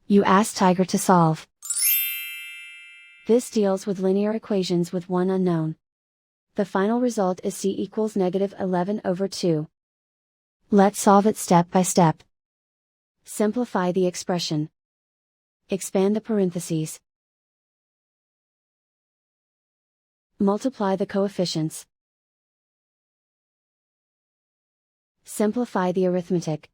You ask Tiger to solve. This deals with linear equations with one unknown. The final result is c equals -11/2. Let's solve it step by step. Simplify the expression. Expand the parentheses. Multiply the coefficients. Simplify the arithmetic.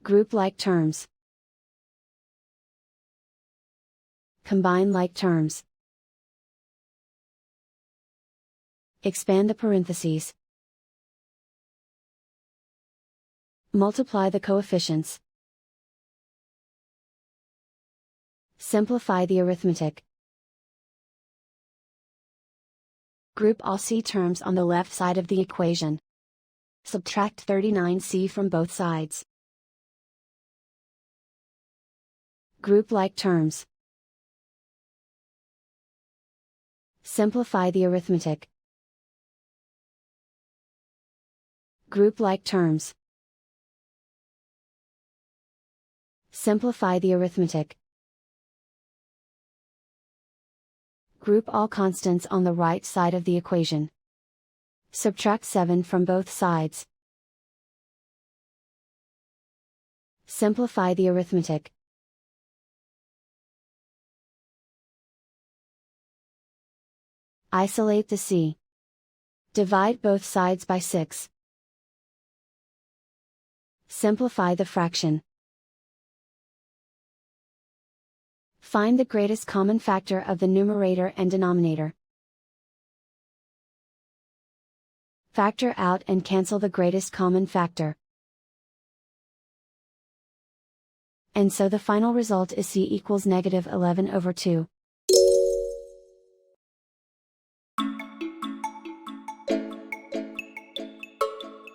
Group like terms. Combine like terms. Expand the parentheses. Multiply the coefficients. Simplify the arithmetic. Group all c terms on the left side of the equation. Subtract 39c from both sides. Group like terms. Simplify the arithmetic. Group like terms. Simplify the arithmetic. Group all constants on the right side of the equation. Subtract 7 from both sides. Simplify the arithmetic. Isolate the c. Divide both sides by 6. Simplify the fraction. Find the greatest common factor of the numerator and denominator. Factor out and cancel the greatest common factor. And so the final result is c equals -11/2.